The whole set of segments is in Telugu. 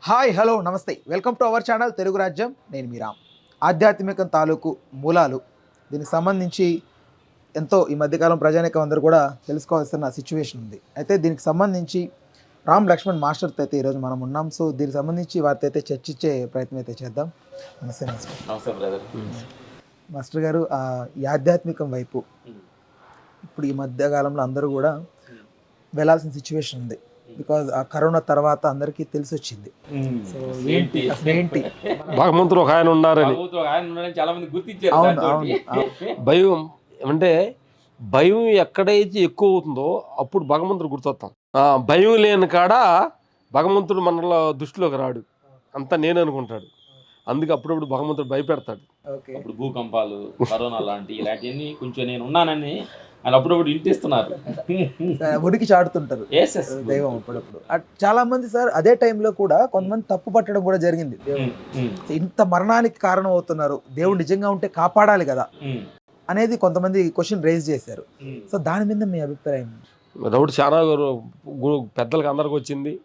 హాయ్ హలో నమస్తే welcome to our channel Telugu రాజ్యం. నేను మీ రామ్. ఆధ్యాత్మికం తాలూకు మూలాలు దీనికి సంబంధించి ఎంతో ఈ మధ్యకాలం ప్రజానికం అందరూ కూడా తెలుసుకోవాల్సిన సిచ్యువేషన్ ఉంది. అయితే దీనికి సంబంధించి రామ్ లక్ష్మణ్ మాస్టర్తో అయితే ఈరోజు మనం ఉన్నాం. సో దీనికి సంబంధించి వారితో అయితే చర్చించే ప్రయత్నం అయితే చేద్దాం. నమస్తే మాస్టర్. నమస్తే బ్రదర్. మాస్టర్ గారు, ఈ ఆధ్యాత్మికం వైపు ఇప్పుడు ఈ మధ్యకాలంలో అందరూ కూడా వెళ్ళాల్సిన సిచ్యువేషన్ ఉంది. బికాజ్ ఆ కరోనా తర్వాత అందరికీ తెలిసి వచ్చింది. సో ఏంటి అసలు ఏంటి భగవంతుడు ఒక ఆయన ఉన్నారని చాలా మంది గుర్తించారు. అవును అవును భయం అంటే భయం ఎక్కడైతే ఎక్కువ అవుతుందో అప్పుడు భగవంతుడు గుర్తొస్తాం. భయం లేని కాడ భగవంతుడు మనలో దృష్టిలోకి రాడు, అంతా నేను అనుకుంటాడు. అందుకే అప్పుడప్పుడు భగవంతుడు భయపెడతాడు. అప్పుడు భూకంపాలు, కరోనా ఇలాంటివన్నీ కొంచెం నేను ఉన్నానని వాళ్ళు అప్పుడప్పుడు ఇంటిస్తున్నారు, ఉనికి చాడుతుంటారు దైవం అప్పుడప్పుడు. చాలా మంది సార్ అదే టైంలో కూడా కొంతమంది తప్పు పట్టడం కూడా జరిగింది. ఇంత మరణానికి కారణం అవుతున్నారు, దేవుడు నిజంగా ఉంటే కాపాడాలి కదా అనేది కొంతమంది క్వశ్చన్ రేజ్ చేశారు. సో దాని మీద మీ అభిప్రాయం? డౌట్ చాలా పెద్దలకు అందరికి వచ్చింది,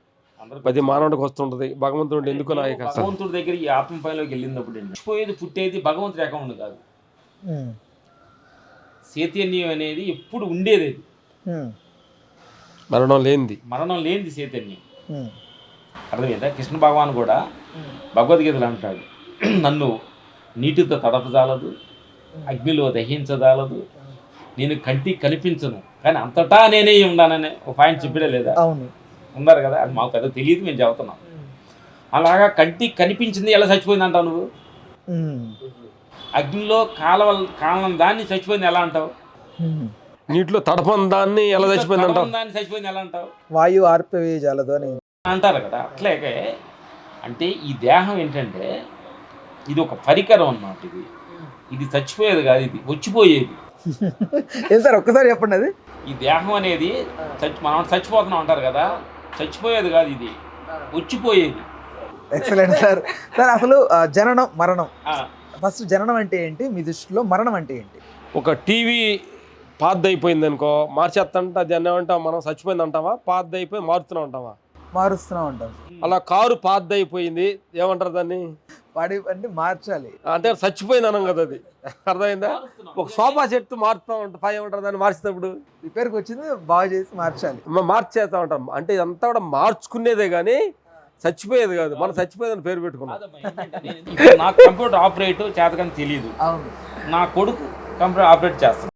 ప్రతి మానవుడికి వస్తుంటది. భగవంతుడు ఎందుకు భగవంతుడి దగ్గర ఈ ఆత్మపైలోకి వెళ్ళినప్పుడు పోయేది పుట్టేది భగవంతుడి అకౌంట్ కాదు, చైతన్యం అనేది ఎప్పుడు ఉండేది. మరణం లేనిది చైతన్యం. అర్థమైందా? కృష్ణ భగవాన్ కూడా భగవద్గీతలు అంటాడు, నన్ను నీటితో తడపజాలదు, అగ్నిలో దహించజాలదు, నేను కంటికి కనిపించను కానీ అంతటా నేనే ఉన్నాననే ఒక పాయింట్ చెప్పడే లేదా? అవును, ఉన్నారు కదా. అది మాకు పెద్ద తెలియదు, మేము చెబుతున్నాం. అలాగా కంటికి కనిపించింది ఎలా చచ్చిపోయింది అంటావు నువ్వు? అగ్నిలో కాలం దాన్ని చచ్చిపోయింది ఎలా అంటావు? నీటిలో తడపని దాన్ని ఎలా చచ్చిపోయింది అంటావు? దాన్ని చచ్చిపోయింది ఎలా అంటావు? వాయు ఆర్పవేయజాలదు అని అంటారు కదా. అట్లాగే అంటే ఈ దేహం ఏంటంటే ఇది ఒక పరికరం అన్నమాట. ఇది చచ్చిపోయేది కాదు, ఇది వచ్చిపోయేది. ఏం సార్ ఒక్కసారి చెప్పండి. అది ఈ దేహం అనేది మనం చచ్చిపోతున్నాం అంటారు కదా, చచ్చిపోయేది కాదు, ఇది వచ్చిపోయేది. Excellent sir. సార్ అసలు జననం మరణం, ఫస్ట్ జననం అంటే ఏంటి మీ దృష్టిలో, మరణం అంటే ఏంటి? ఒక టీవీ పాతదైపోయింది అనుకో, మార్చేస్తంటే అది ఏమంటావా? మనం చచ్చిపోయింది అంటావా? పాతదైపోయి మారుతున్నాం అంటావా? మారుస్తున్నాం అంటాం. అలా కారు పాతదైపోయింది ఏమంటారు దాన్ని? వాడి అంటే మార్చాలి అంటే చచ్చిపోయింది అనం కదా, అది అర్థమైందా? ఒక సోఫా సెట్ మారుతాం అంటే పై ఏమంటారు దాన్ని మార్చేటప్పుడు? రిపేర్కి వచ్చింది, బాగు చేసి మార్చాలి, మార్చేస్తా ఉంటాం. అంటే ఇదంతా కూడా మార్చుకునేదే కానీ చచ్చిపోయేది కాదు. మనం చచ్చిపోయేదని పేరు పెట్టుకున్నాం. నాకు కంప్యూటర్ ఆపరేట్ చేతకని తెలియదు, నా కొడుకు కంప్యూటర్ ఆపరేట్ చేస్తాను.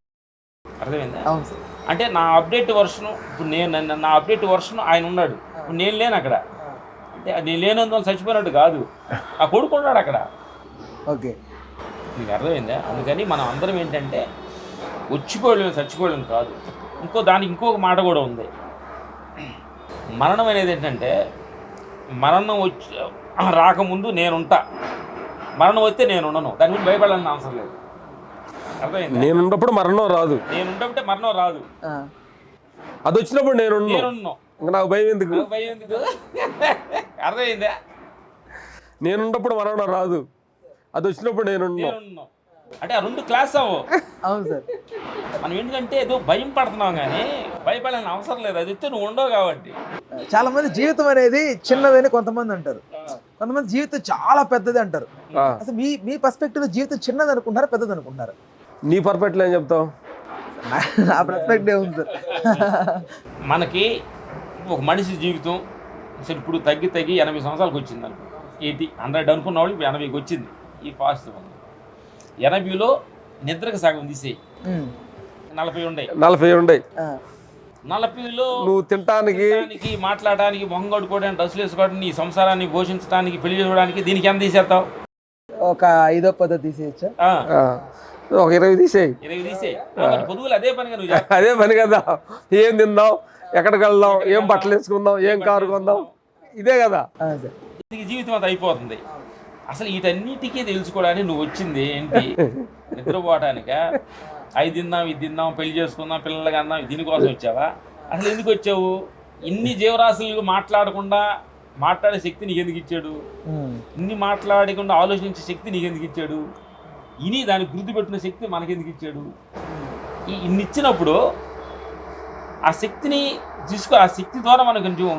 అర్థమైందా? అవును సార్. అంటే నా అప్డేట్ వర్షన్, ఇప్పుడు నా అప్డేట్ వర్షన్ ఆయన ఉన్నాడు, ఇప్పుడు నేను లేను అక్కడ. అంటే నేను లేనందువల్ల చచ్చిపోయినట్టు కాదు, ఆ కొడుకు ఉన్నాడు అక్కడ. ఓకే, మీకు అర్థమైందా? అందుకని మనం అందరం ఏంటంటే వచ్చిపోలేము, చచ్చిపోలేము కాదు. ఇంకొక మాట కూడా ఉంది. మరణం అనేది ఏంటంటే మరణం రాకముందు నేనుంటా, మరణం వస్తే నేను ఉండను, దాని గురించి భయపడాలని అవసరం లేదు. అర్థమైంది? నేనున్నప్పుడు మరణం రాదు, నేనుంటే మరణం రాదు, అది వచ్చినప్పుడు నేనున్నాను. నాకు భయం ఎందుకు? అర్థమైందా? నేనున్నప్పుడు మరణం రాదు, అది వచ్చినప్పుడు నేనున్నాను. అంటే ఆ రెండు క్లాస్ అవ్వు. అవును సార్. మనం ఎందుకంటే ఏదో భయం పడుతున్నాం కానీ భయపడాలని అవసరం లేదు, అది వస్తే నువ్వు ఉండవు కాబట్టి. చాలా మంది జీవితం అనేది చిన్నదని కొంతమంది అంటారు, కొంతమంది జీవితం చాలా పెద్దది అంటారు. అసలు మీ పర్స్పెక్టివ్ జీవితం చిన్నది అనుకుంటారా, పెద్దది అనుకుంటారా? నీ పర్ఫెక్ట్లో ఏం చెప్తావు? నా పర్స్పెక్టివ్ ఉంది సార్. మనకి ఒక మనిషి జీవితం అసలు ఇప్పుడు తగ్గి 80 సంవత్సరాలకు వచ్చింది అనుకో, 100 అనుకున్న వాళ్ళు ఇప్పుడు 80కి వచ్చింది. ఈ ఫాస్ట్ 80లో నిద్రకు సగం తీసేయి, 40 ఉండే 40లో నువ్వు తినటానికి, మాట్లాడడానికి, మొహం కడుకోవడానికి, డ్రెస్సులు వేసుకోవడానికి, నీ సంసారాన్ని పోషించడానికి, పెళ్లి చేసుకోవడానికి, దీనికి ఎంత తీసేస్తావు? ఒక 5-10 తీసేయచ్చా? ఒక 20 తీసేయి. పొదుగులు అదే పనిగా నువ్వు అదే పని కదా. ఏం తిందాం, ఎక్కడికి వెళ్దాం, ఏం బట్టలు వేసుకుందాం, ఏం కారు కొందాం, ఇదే కదా జీవితం అంతా అయిపోతుంది. అసలు వీటన్నిటికీ తెలుసుకోవడానికి నువ్వు వచ్చింది ఏంటి? నిద్రపోవటానిక? ఇది తిందాం, పెళ్లి చేసుకుందాం, పిల్లలకి అందాం, దీనికోసం వచ్చావా? అసలు ఎందుకు వచ్చావు? ఇన్ని జీవరాశులు మాట్లాడకుండా మాట్లాడే శక్తి నీకు ఎందుకు ఇచ్చాడు? ఇన్ని మాట్లాడకుండా ఆలోచించే శక్తి నీకు ఎందుకు ఇచ్చాడు? ఇని దాన్ని గుర్తుపెట్టిన శక్తి మనకెందుకు ఇచ్చాడు? ఇన్ని ఇచ్చినప్పుడు ఆ శక్తిని తీసుకో, ఆ శక్తి ద్వారా మనకు కొంచెం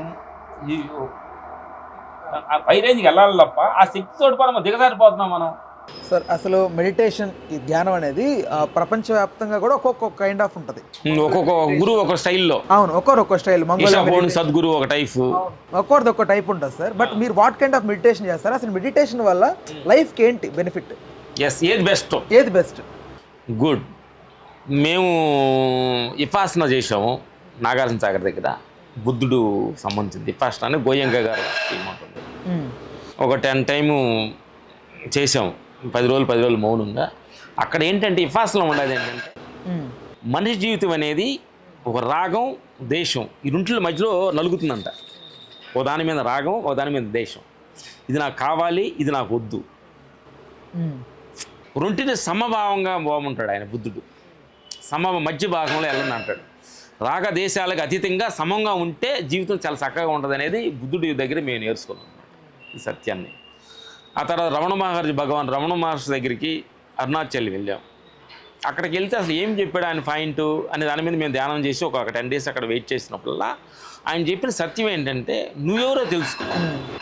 ఆ పై రేంజ్కి వెళ్ళాలి తప్ప ఆ శక్తి తోటి మనం దిగజారిపోతున్నాం మనం. సార్ అసలు మెడిటేషన్ ఈ ధ్యానం అనేది ప్రపంచవ్యాప్తంగా కూడా ఒక్కొక్క కైండ్ ఆఫ్ ఉంటుంది. ఒక్కొక్క గురువు ఒక స్టైల్లో. అవును, ఒక్కొక్క స్టైల్. మంగళ సద్గురు ఒక టైప్, ఒక్కొక్కది ఒక్క టైప్ ఉంటుంది సార్. బట్ మీరు వాట్ కైండ్ ఆఫ్ మెడిటేషన్ చేస్తారు? అసలు మెడిటేషన్ వల్ల లైఫ్కి ఏంటి బెనిఫిట్? ఏది బెస్ట్? ఏది బెస్ట్? గుడ్. మేము విపాసన చేసాము నాగార్జున సాగర్ దగ్గర, బుద్ధుడు సంబంధించింది విపాసన అని గోయంక గారు టీం ఉంటుంది. ఒక 10 టైము చేసాము, 10 రోజులు మౌనంగా. అక్కడ ఏంటంటే విపాసనలో ఉండేది ఏంటంటే మనిషి జీవితం అనేది ఒక రాగం దేశం ఈ రెంట్ల మధ్యలో నలుగుతుందంట. ఓ దాని మీద రాగం, ఓ దాని మీద దేశం. ఇది నాకు కావాలి, ఇది నాకు వద్దు. రెంటిని సమభావంగా బాగుంటాడు ఆయన బుద్ధుడు. మధ్య భాగంలో వెళ్ళని అంటాడు. రాగ దేశాలకు అతీతంగా సమంగా ఉంటే జీవితం చాలా చక్కగా ఉంటుంది అనేది బుద్ధుడి దగ్గర మేము నేర్చుకున్నాం ఈ సత్యాన్ని. ఆ తర్వాత రమణ మహర్షి దగ్గరికి అరుణాచల్ వెళ్ళాం. అక్కడికి వెళ్తే అసలు ఏం చెప్పాడు ఆయన పాయింట్ అనే దాని మీద మేము ధ్యానం చేసి ఒక 10 డేస్ అక్కడ వెయిట్ చేసినప్పుడల్లా ఆయన చెప్పిన సత్యం ఏంటంటే నువ్వెవరో తెలుసుకో.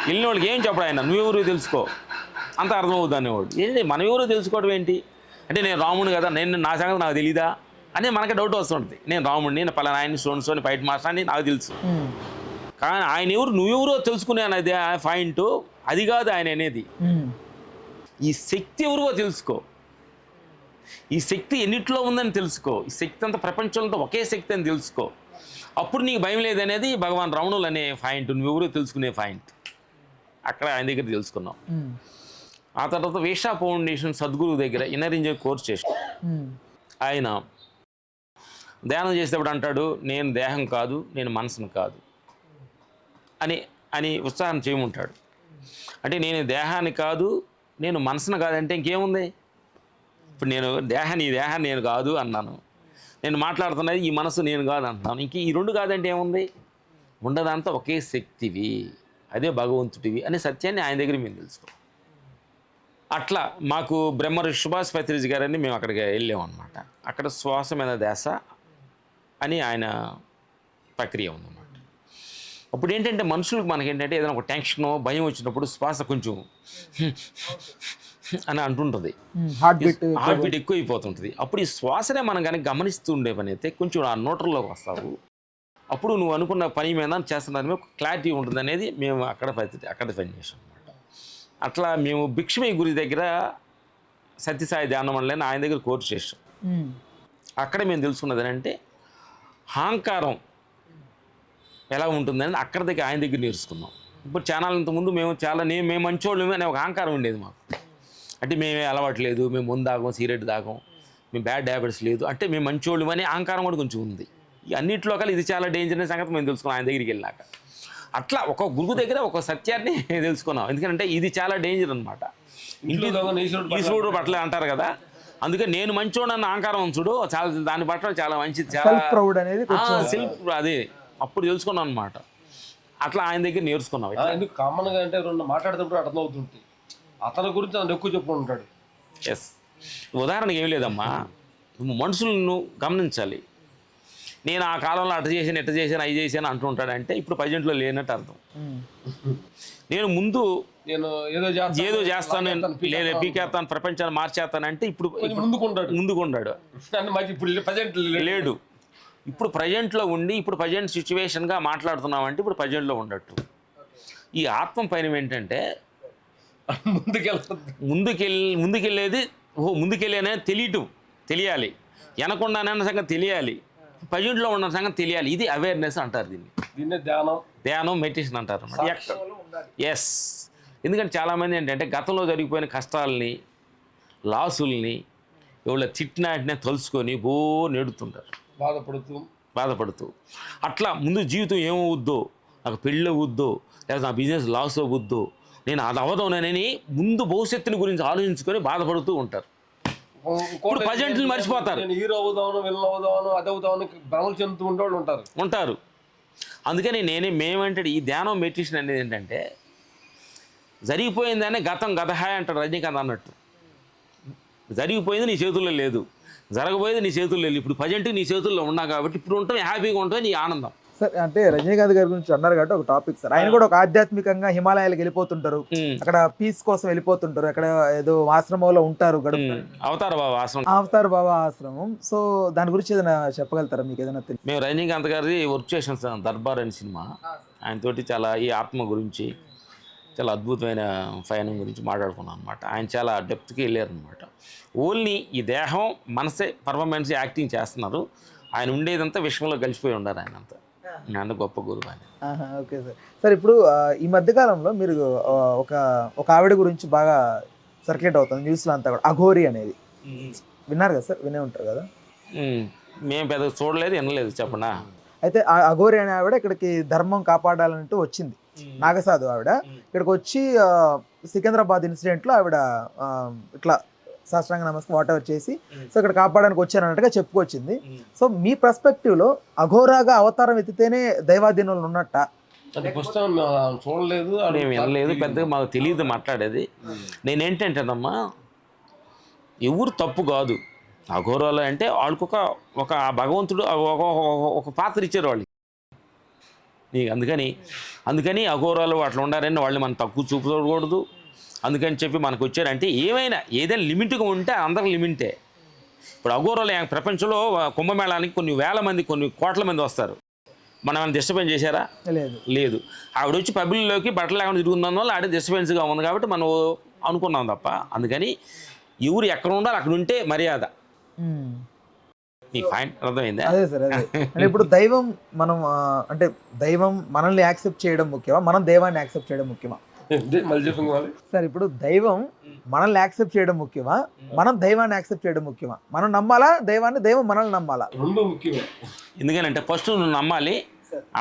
వెళ్ళిన వాళ్ళకి ఏం చెప్పడు ఆయన, నువ్వెవరో తెలుసుకో అంత అర్థమవుతుంది అనేవాడు. ఏంటి మనం ఎవరో తెలుసుకోవడం ఏంటి అంటే, నేను రాముడు కదా, నా సంగతి నాకు తెలీదా అని మనకి డౌట్ వస్తుంటుంది. నేను రాముడిని, నేను పలానా ఆయన్ని సోని ఫైట్ మాస్టర్ అని నాకు తెలుసు. కానీ ఆయన ఎవరు నువ్వెవరో తెలుసుకునే అనేది పాయింట్ అది కాదు ఆయన అనేది. ఈ శక్తి ఎవరో తెలుసుకో, ఈ శక్తి ఎన్నిట్లో ఉందని తెలుసుకో, ఈ శక్తి అంతా ప్రపంచంలో ఒకే శక్తి అని తెలుసుకో, అప్పుడు నీకు భయం లేదనేది భగవాన్ రమణులు అనే పాయింట్, నువ్వెవరో తెలుసుకునే పాయింట్ అక్కడ ఆయన దగ్గర తెలుసుకున్నాం. ఆ తర్వాత వేషా ఫౌండేషన్ సద్గురు దగ్గర ఇన్నర్ ఇంజర్ కోర్స్ చేసాం. ఆయన ధ్యానం చేసేటప్పుడు అంటాడు, నేను దేహం కాదు, నేను మనసును కాదు అని ఉత్సాహం చేయమంటాడు. అంటే నేను దేహాన్ని కాదు, నేను మనసును కాదంటే ఇంకేముంది? ఇప్పుడు నేను ఈ దేహాన్ని నేను కాదు అన్నాను, నేను మాట్లాడుతున్నది ఈ మనసు నేను కాదు అంటున్నాను. ఇంక ఈ రెండు కాదంటే ఏముంది? ఉండదంతా ఒకే శక్తివి, అదే భగవంతుడివి అనే సత్యాన్ని ఆయన దగ్గర మేము తెలుసుకో. అట్లా మాకు బ్రహ్మర్షి సుభాష్ పత్రిజీ గారని మేము అక్కడికి వెళ్ళాము అనమాట. అక్కడ శ్వాస మీద ధ్యాస అని ఆయన ప్రక్రియ ఉందన్నమాట. అప్పుడు ఏంటంటే మనుషులకు మనకేంటంటే ఏదైనా ఒక టెన్షనో భయం వచ్చినప్పుడు శ్వాస కొంచెం అని అంటుంటుంది, హార్ట్ బీట్ ఎక్కువ అయిపోతుంటుంది. అప్పుడు ఈ శ్వాసనే మనం కానీ గమనిస్తూ ఉండే పని అయితే కొంచెం ఆ నోటర్లోకి వస్తావు. అప్పుడు నువ్వు అనుకున్న పని మీద చేస్తున్న క్లారిటీ ఉంటుంది అనేది మేము అక్కడ పని చేసాం అనమాట. అట్లా మేము భిక్షమయ్య గురి దగ్గర సత్యసాయి ధ్యానం అని ఆయన దగ్గర కోర్సు చేసాం. అక్కడ మేము తెలుసుకున్నది అంటే అహంకారం ఎలా ఉంటుందని అక్కడ దగ్గర ఆయన దగ్గర నేర్చుకున్నాం. ఇప్పుడు ఛానల్ ఇంతకుముందు మేము మంచోళ్ళమే అనే ఒక అహంకారం ఉండేది మాకు. అంటే మేమే అలవాటు లేదు, మేము ముందు తాగం, సిగరెట్ తాగం, మేము బ్యాడ్ హ్యాబిట్స్ లేదు, అంటే మేము మంచోళ్ళం అనే అహంకారం కూడా కొంచెం ఉంది. ఈ అన్నింటిలో కల్లా ఇది చాలా డేంజర్ అనే సంగతి మేము తెలుసుకున్నాం ఆయన దగ్గరికి వెళ్ళాక. అట్లా ఒక గురువు దగ్గర ఒక సత్యాన్ని తెలుసుకున్నాం. ఎందుకంటే ఇది చాలా డేంజర్ అనమాట. ఈశ్వరుడు పట్ల అంటారు కదా, అందుకే నేను మంచోడు అన్న అహంకారం చూడు చాలా, దాని పట్ల చాలా మంచిది, చాలా సెల్ఫ్ అదే అప్పుడు తెలుసుకున్నాం అనమాట. అట్లా ఆయన దగ్గర నేర్చుకున్నాం. ఎందుకు కామన్గా అంటే రెండు మాట్లాడేటప్పుడు అర్థం అవుతుంది, అతని గురించి నన్ను ఎక్కువ చెప్పుకుంటాడు. ఎస్, ఉదాహరణకి ఏం లేదమ్మా, మనుషులను గమనించాలి. నేను ఆ కాలంలో అటు చేశాను, ఎట్ట చేశాను, అవి చేశాను అంటుంటాడంటే ఇప్పుడు ప్రజెంట్లో లేనట్టు అర్థం. నేను ముందు ఏదో చేస్తాను, లేదా పీకేస్తాను, ప్రపంచాన్ని మార్చేస్తానంటే ఇప్పుడు ముందుకుంటాడు లేడు. ఇప్పుడు ప్రజెంట్లో ఉండి ఇప్పుడు ప్రజెంట్ సిచ్యువేషన్గా మాట్లాడుతున్నామంటే ఇప్పుడు ప్రజెంట్లో ఉండట్టు. ఈ ఆత్మ పైన ఏంటంటే ముందుకెళ్ళేది ముందుకెళ్ళేనే తెలియాలి, వెనకుండానే సంగతి తెలియాలి, ప్రజెంట్లో ఉన్న సంగతి తెలియాలి. ఇది అవేర్నెస్ అంటారు, దీన్ని ధ్యానం మెడిటేషన్ అంటారు. ఎస్, ఎందుకంటే చాలామంది ఏంటంటే గతంలో జరిగిపోయిన కష్టాలని, లాసుల్ని, ఎవళ్ళ తిట్టినాటినే తలుసుకొని నెడుతుంటారు, బాధపడుతూ. అట్లా ముందు జీవితం ఏమవుద్దో, నాకు పెళ్ళి అవుద్దో, లేదా నా బిజినెస్ లాస్ అవుద్దో, నేను అది అవదోనని ముందు భవిష్యత్తుని గురించి ఆలోచించుకొని బాధపడుతూ ఉంటారు. ఇప్పుడు ప్రజెంట్ని మర్చిపోతారు, హీరో అవుదాను, విలన్ అవుదాను, అది అవుదాను భ్రమలు చెందుతూ ఉంటారు. అందుకని మేమేంటే ఈ ధ్యానం మెడిటేషన్ అనేది ఏంటంటే జరిగిపోయిందనే గతహాయ అంటాడు రజనీకాంత్ అన్నట్టు. జరిగిపోయింది నీ చేతుల్లో లేదు, జరగబోయేది నీ చేతుల్లో లేదు, ఇప్పుడు ప్రజెంట్ నీ చేతుల్లో ఉన్నా కాబట్టి ఇప్పుడు ఉంటాం, హ్యాపీగా ఉంటాం, నీ ఆనందం. సార్ అంటే రజనీకాంత్ గారి గురించి అన్నారు కాబట్టి ఒక టాపిక్ సార్, ఆయన కూడా ఒక ఆధ్యాత్మికంగా హిమాలయాలకు వెళ్ళిపోతుంటారు, అక్కడ పీస్ కోసం వెళ్ళిపోతుంటారు, అక్కడ ఏదో ఆశ్రమంలో ఉంటారు గడుపుతారు. అవతార బాబా ఆశ్రమం, అవతార్ బాబా ఆశ్రమం. సో దాని గురించి ఏదైనా చెప్పగలుగుతారా, మీకు ఏదైనా తెలియదు? మేము రజనీకాంత్ గారి వర్క్ చేసాం సార్, దర్బార్ అనే సినిమా. ఆయనతోటి చాలా ఈ ఆత్మ గురించి చాలా అద్భుతమైన పయనం గురించి మాట్లాడుకున్నాం అనమాట. ఆయన చాలా డెప్త్కి వెళ్ళారు అనమాట. ఓన్లీ ఈ దేహం మనసే పర్ఫార్మెన్స్ యాక్టింగ్ చేస్తున్నారు. ఆయన ఉండేదంతా విషయంలో కలిసిపోయి ఉండారు. ఆయన అంతా ఆయన గొప్ప గురువు ఆయన. Okay sir. సార్ ఇప్పుడు ఈ మధ్యకాలంలో మీరు ఒక ఆవిడ గురించి బాగా సర్క్యులేట్ అవుతుంది న్యూస్లో అంతా కూడా, అఘోరి అనేది విన్నారు కదా సార్? వినే ఉంటారు కదా. మేము పెద్ద చూడలేదు, వినలేదు, చెప్పనా. అయితే ఆ అఘోరి అనే ఆవిడ ఇక్కడికి ధర్మం కాపాడాలంటూ వచ్చింది, నాగసాధు ఆవిడ. ఇక్కడికి వచ్చి సికింద్రాబాద్ ఇన్సిడెంట్లో ఆవిడ ఇట్లా సాష్టాంగ నమస్కారం వాట్ ఎవర్ చేసి సో ఇక్కడ కాపాడడానికి వచ్చానన్నట్టుగా చెప్పుకొచ్చింది. సో మీ పర్స్పెక్టివ్లో అఘోరాగా అవతారం ఎత్తితేనే దైవాధీనంలో ఉన్నట్ట? అంటే పుస్తకం చూడలేదు, మేము వినలేదు, పెద్దగా మాకు తెలియదు మాట్లాడేది. నేనేంటంటేనమ్మా, ఎవరు తప్పు కాదు. అఘోరాలు అంటే వాళ్ళకొక ఒక భగవంతుడు ఒక పాత్ర ఇచ్చారు వాళ్ళకి. నీకు అందుకని అఘోరాలు అట్లా ఉండారని వాళ్ళని మనం తక్కువ చూపకూడదు. అందుకని చెప్పి మనకు వచ్చారంటే ఏదైనా లిమిట్గా ఉంటే అందరికి లిమిటే. ఇప్పుడు అఘోరాలు ప్రపంచంలో కుంభమేళానికి కొన్ని వేల మంది, కొన్ని కోట్ల మంది వస్తారు. మనం ఏమైనా డిస్టర్బెన్స్ చేశారా? లేదు. ఆవిడ వచ్చి పబ్లిక్లోకి బట్టలు లేకుండా తిరుగుతున్న వాళ్ళు ఆడే డిస్టర్బెన్స్గా ఉంది కాబట్టి మనం అనుకున్నాం తప్ప. అందుకని ఎవరు ఎక్కడ ఉండాలి అక్కడ ఉంటే మర్యాద. ఫైన్, అర్థమైందా? అదే సార్, అదే. అంటే ఇప్పుడు దైవం మనం అంటే దైవం మనల్ని యాక్సెప్ట్ చేయడం ముఖ్యమా, మనం దైవాన్ని యాక్సెప్ట్ చేయడం ముఖ్యమా? సార్ ఇప్పుడు దైవం మనల్ని యాక్సెప్ట్ చేయడం ముఖ్యమా, మనం దైవాన్ని యాక్సెప్ట్ చేయడం ముఖ్యమా? మనం నమ్మాలా దైవాన్ని, దైవం మనల్ని నమ్మాలా? రెండు ముఖ్యమే. ఎందుకనంటే ఫస్ట్ నువ్వు నమ్మాలి,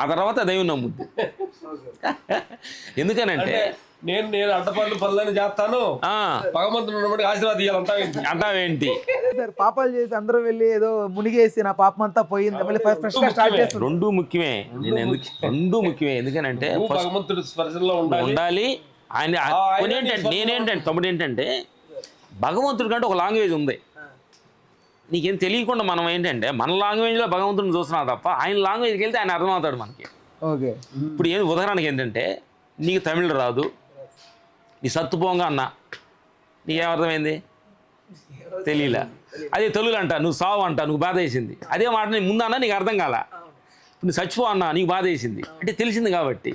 ఆ తర్వాత దైవం నమ్ముద్ది. ఎందుకనంటే నేను అడ్డపనులు పనులని చేస్తాను, భగవంతుడు ఆశీర్వాదం అంటావేంటి? సార్ పాపాలు చేసి అందరూ వెళ్ళి ఏదో మునిగేసి నా పాపం అంతా పోయింది మళ్ళీ ఫ్రెష్ గా స్టార్ట్ చేస్తారు. రెండు ముఖ్యమే. ఎందుకనంటే భగవంతుడు స్పర్శలో ఉండాలి. ఆయన నేనేంటంటే తమ్ముడు ఏంటంటే భగవంతుడి కంటే ఒక లాంగ్వేజ్ ఉంది. నీకేం తెలియకుండా మనం ఏంటంటే మన లాంగ్వేజ్లో భగవంతుడిని చూస్తున్నాం తప్ప ఆయన లాంగ్వేజ్కి వెళ్తే ఆయన అర్థమవుతాడు మనకి. ఓకే. ఇప్పుడు ఉదాహరణకి ఏంటంటే నీకు తమిళ రాదు, నీ సత్తుపోంగా అన్నా నీకేమర్థమైంది? తెలియలే. అదే తెలుగులో అంట నువ్వు సావు అంట, నువ్వు బాధ వేసింది. అదే మాట నీ ముందు అన్నా నీకు అర్థం కాల. నువ్వు చచ్చిపో అన్నా నీకు బాధ వేసింది అంటే తెలిసింది కాబట్టి.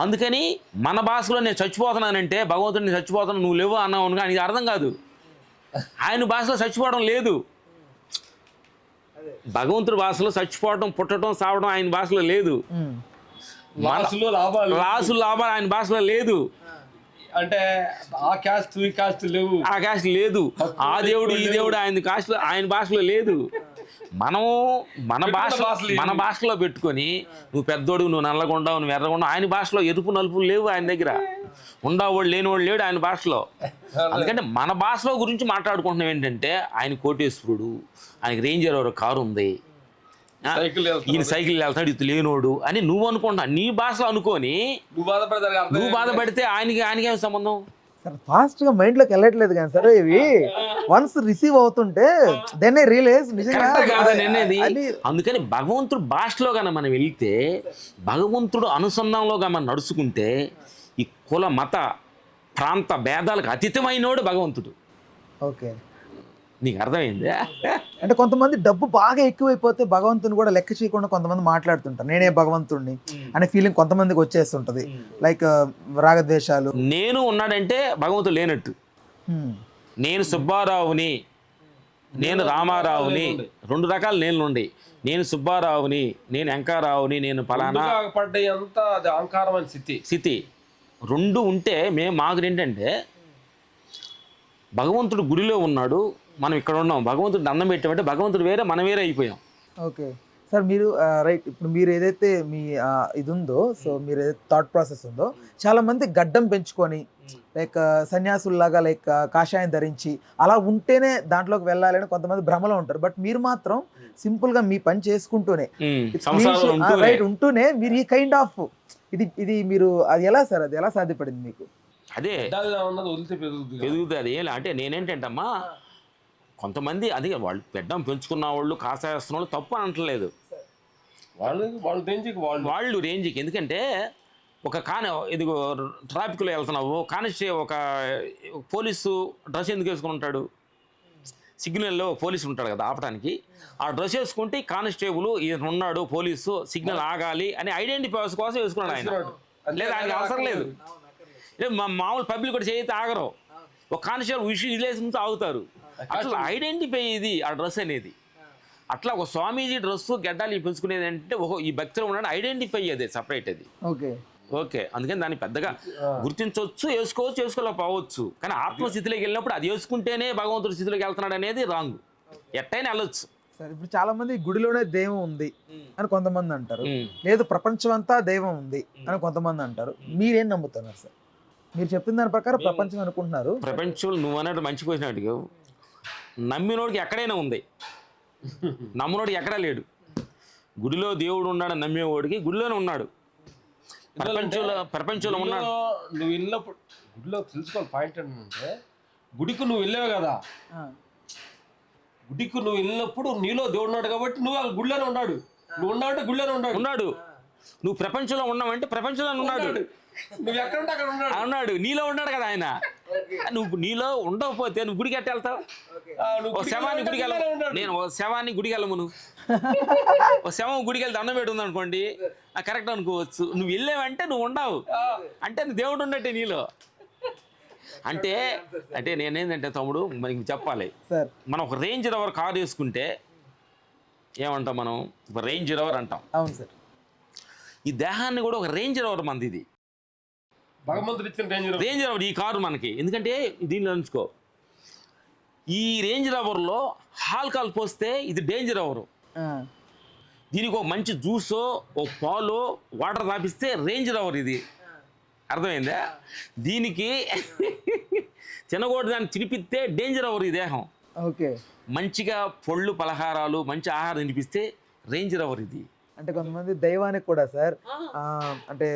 అందుకని మన భాషలో నేను చచ్చిపోతున్నానంటే భగవంతుడు నేను చచ్చిపోతాను నువ్వు లేవు అన్నావు అనుకో నీకు అర్థం కాదు. ఆయన భాషలో చచ్చిపోవడం లేదు. భగవంతుడి భాషలో చచ్చిపోవడం, పుట్టడం, సావడం ఆయన భాషలో లేదు. లాసులు లాభాలు ఆయన భాషలో లేదు. అంటే ఆ క్యాస్ట్ ఈ క్యాస్ట్ లేవు, ఆ క్యాస్ట్ లేదు. ఆ దేవుడు ఈ దేవుడు ఆయన భాషలో లేదు. మనం మన భాషలో పెట్టుకొని నువ్వు పెద్దోడు, నువ్వు నల్లగొండావు, నువ్వు ఎర్రగొండావు, ఆయన భాషలో ఎరుపు నలుపులు లేవు ఆయన దగ్గర. ఉండేవాడు లేనివాడు లేడు ఆయన భాషలో. అందుకంటే మన భాషలో గురించి మాట్లాడుకుంటున్నాం ఏంటంటే ఆయన కోటేశ్వరుడు, ఆయనకి రేంజర్ ఒక కారు ఉంది, ఈయన సైకిల్ వెళ్తాడు, ఇది లేనోడు అని నువ్వు అనుకుంటా. నీ భాషలో అనుకొని నువ్వు బాధపడితే ఆయనకేం సంబంధం? సార్ ఫాస్ట్ గా మైండ్ లోకి వెళ్ళట్లేదు కానీ సార్ ఇవి వన్స్ రిసీవ్ అవుతుంటే దెన్ రియలైజ్ నిజంగా. అందుకని భగవంతుడు భాషలో గాన మనం వెళ్తే, భగవంతుడు అనుసంధానంలో మనం నడుచుకుంటే ఈ కుల మత ప్రాంత భేదాలకు అతీతమైనోడు భగవంతుడు. ఓకే, నీకు అర్థమైంది? అంటే కొంతమంది డబ్బు బాగా ఎక్కువైపోతే భగవంతుని కూడా లెక్క చేయకుండా కొంతమంది మాట్లాడుతుంటారు, నేనే భగవంతుడిని అనే ఫీలింగ్ కొంతమందికి వచ్చేస్తుంటది. లైక్ రాగద్వేషాలు. నేను ఉన్నాడంటే భగవంతుడు లేనట్టు. నేను సుబ్బారావుని, నేను రామారావుని, రెండు రకాల నేను ఉండి, నేను సుబ్బారావుని, నేను వెంకారావుని, నేను ఫలానా అహంకారమైన స్థితి రెండు ఉంటే మాకు ఏంటంటే భగవంతుడు గుడిలో ఉన్నాడు, మనం ఇక్కడ ఉన్నాం, భగవంతుడు దండం పెట్టామంటే భగవంతుడు వేరే మనం వేరే అయిపోయాం. ఓకే సార్, మీరు రైట్. ఇప్పుడు మీరు ఏదైతే మీ ఇది ఉందో, సో మీరు ఏదైతే థాట్ ప్రాసెస్ ఉందో, చాలా మంది గడ్డం పెంచుకొని లైక్ సన్యాసుల్లాగా లైక్ కాషాయం ధరించి అలా ఉంటేనే దాంట్లోకి వెళ్ళాలని కొంతమంది భ్రమలో ఉంటారు. బట్ మీరు మాత్రం సింపుల్ గా మీ పని చేసుకుంటూనే రైట్ ఉంటూనే మీరు ఈ కైండ్ ఆఫ్ ఇది మీరు అది ఎలా సార్, అది ఎలా సాధ్యపడింది మీకు? అదే పెరుగుతుంది. అంటే నేనేంటంటమ్మా, కొంతమంది అది వాళ్ళు గడ్డం పెంచుకున్న వాళ్ళు, కాషాయ వేస్తున్న వాళ్ళు తప్పు అనట్లేదు. వాళ్ళ రేంజ్కి వాళ్ళు రేంజ్కి. ఎందుకంటే ఒక ఇదిగో ట్రాఫిక్లో వెళ్తున్నావు, ఒక పోలీసు డ్రెస్ ఎందుకు వేసుకుని ఉంటాడు? సిగ్నల్లో పోలీసు ఉంటాడు కదా ఆపడానికి, ఆ డ్రెస్ వేసుకుంటే కానిస్టేబుల్ ఈయన ఉన్నాడు, పోలీసు సిగ్నల్ ఆగాలి అని ఐడెంటిఫై కోసం వేసుకున్నాడు ఆయన. లేదా ఆయనకి అవసరం లేదు. మామూలు పబ్లిక్ కూడా చేయితే ఆగరు, ఒక కానిస్టేబుల్ విలేసి ఆగుతారు. అట్లా ఐడెంటిఫై ఇది ఆ డ్రెస్ అనేది. అట్లా ఒక స్వామీజీ డ్రెస్సు గడ్డాలు పిలుచుకునేది అంటే ఈ భక్తిలో ఉన్నాడు ఐడెంటిఫై అదే సపరేట్ అది. ఓకే, అందుకని దాన్ని పెద్దగా గుర్తించవచ్చు, వేసుకోలేకపోవచ్చు. కానీ ఆత్మస్థితిలోకి వెళ్ళినప్పుడు అది వేసుకుంటేనే భగవంతుడి స్థితిలోకి వెళ్తున్నాడు అనేది రాంగ్. ఎట్టయినా వెళ్ళొచ్చు. సార్ ఇప్పుడు చాలా మంది గుడిలోనే దైవం ఉంది అని కొంతమంది అంటారు, లేదు ప్రపంచం అంతా దైవం ఉంది అని కొంతమంది అంటారు. మీరేం నమ్ముతున్నారు సార్? మీరు చెప్పిన దాని ప్రకారం ప్రపంచం అనుకుంటున్నారు. ప్రపంచంలో నువ్వు అన్నట్టు మంచి క్వశ్చన్ అడిగావు. నమ్మినోడికి ఎక్కడైనా ఉంది, నమ్మినోడికి ఎక్కడా లేడు. గుడిలో దేవుడు ఉన్నాడని నమ్మేవాడికి గుడిలోనే ఉన్నాడు, ప్రపంచంలో ఉన్నాడు. నువ్వు వెళ్ళినప్పుడు గుడిలో తెలుసుకోవాలి పాయింట్ ఏంటంటే, గుడికి నువ్వు వెళ్ళావు కదా, గుడికి నువ్వు వెళ్ళినప్పుడు నీలో దేవుడు ఉన్నాడు కాబట్టి నువ్వు ఆ గుడిలోనే ఉన్నాడు. నువ్వు ఉన్నావు అంటే గుడిలోనే ఉన్నాడు. నువ్వు ప్రపంచంలో ఉన్నావంటే ప్రపంచంలో ఉన్నాడు. నువ్వు ఎక్కడ ఉంటే అక్కడ ఉన్నాడు. నీలో ఉన్నాడు కదా ఆయన. నువ్వు నీలో ఉండకపోతే నువ్వు గుడికి ఎట్ట వెళ్తావు? శవాన్ని గుడికి వెళ్ళ, నేను శవాన్ని గుడికి వెళ్ళము. నువ్వు శవం గుడికి వెళ్తే అన్నం పెట్టి ఉంది అనుకోండి, కరెక్ట్ అనుకోవచ్చు. నువ్వు వెళ్ళావంటే నువ్వు ఉండవు, అంటే దేవుడు ఉన్నట్టే నీలో. అంటే నేనేంటంటే తమ్ముడు మనకి చెప్పాలి, మనం ఒక రేంజ్ రోవర్ కారు వేసుకుంటే ఏమంటాం? మనం ఒక రేంజ్ రోవర్ అంటాం. అవును సార్. ఈ దేహాన్ని కూడా ఒక రేంజ్ రోవర్ మంది, ఇది భగవంతుడు ఇచ్చిన రేంజ్ రోవర్ ఈ కారు మనకి. ఎందుకంటే దీనిలో ఉంచుకో, ఈ రేంజ్ రోవర్లో ఆల్కహాల్ పోస్తే ఇది డేంజర్ రోవరు. దీనికి ఒక మంచి జ్యూసో ఓ పాలో వాటర్ తాపిస్తే రేంజ్ రోవర్ ఇది. అర్థమైందా? దీనికి తినకూడదు దాన్ని తినిపిస్తే డేంజర్ రోవర్ ఈ దేహం. ఓకే, మంచిగా పళ్ళు పలహారాలు మంచి ఆహారం తినిపిస్తే రేంజ్ రోవర్ ఇది. అంటే కొంతమంది దైవానికి కూడా సార్ అంటే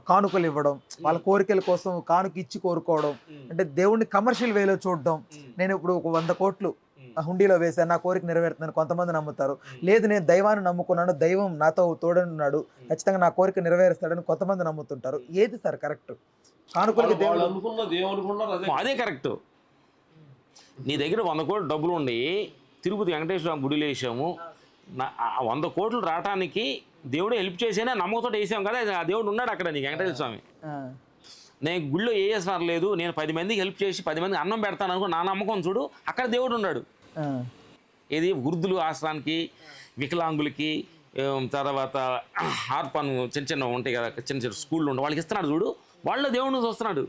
కానుకలు ఇవ్వడం, వాళ్ళ కోరికల కోసం కానుక ఇచ్చి కోరుకోవడం, అంటే దేవుణ్ణి కమర్షియల్ వేలో చూడడం. నేను ఇప్పుడు ఒక 100 కోట్లు హుండీలో వేశాను, నా కోరిక నెరవేరుతుందని కొంతమంది నమ్ముతారు. లేదు నేను దైవాన్ని నమ్ముకున్నాను, దైవం నాతో తోడున్నాడు, ఖచ్చితంగా నా కోరిక నెరవేరుస్తాడని కొంతమంది నమ్ముతుంటారు. ఏది సార్ కరెక్ట్? కానుకలకి అదే కరెక్ట్. నీ దగ్గర 100 కోట్లు డబ్బులు ఉండి తిరుపతి వెంకటేశ్వర గుడిలో వేసాము, 100 కోట్లు రావటానికి దేవుడు హెల్ప్ చేసేనే నమ్మకంతో వేసాం కదా, ఆ దేవుడు ఉన్నాడు అక్కడ. నీకు వెంకటేశ్వర స్వామి నేను గుళ్ళో వేసేసినారు లేదు, నేను 10 మందికి హెల్ప్ చేసి 10 మందికి అన్నం పెడతాను అనుకో, నా నమ్మకం చూడు, అక్కడ దేవుడు ఉన్నాడు. ఇది వృద్ధులు ఆశ్రమానికి, వికలాంగులకి, తర్వాత హార్పన్ చిన్న ఉంటాయి కదా, చిన్న స్కూళ్ళు ఉంటాయి, వాళ్ళకి ఇస్తున్నాడు చూడు, వాళ్ళ దేవుడిని చూస్తున్నాడు.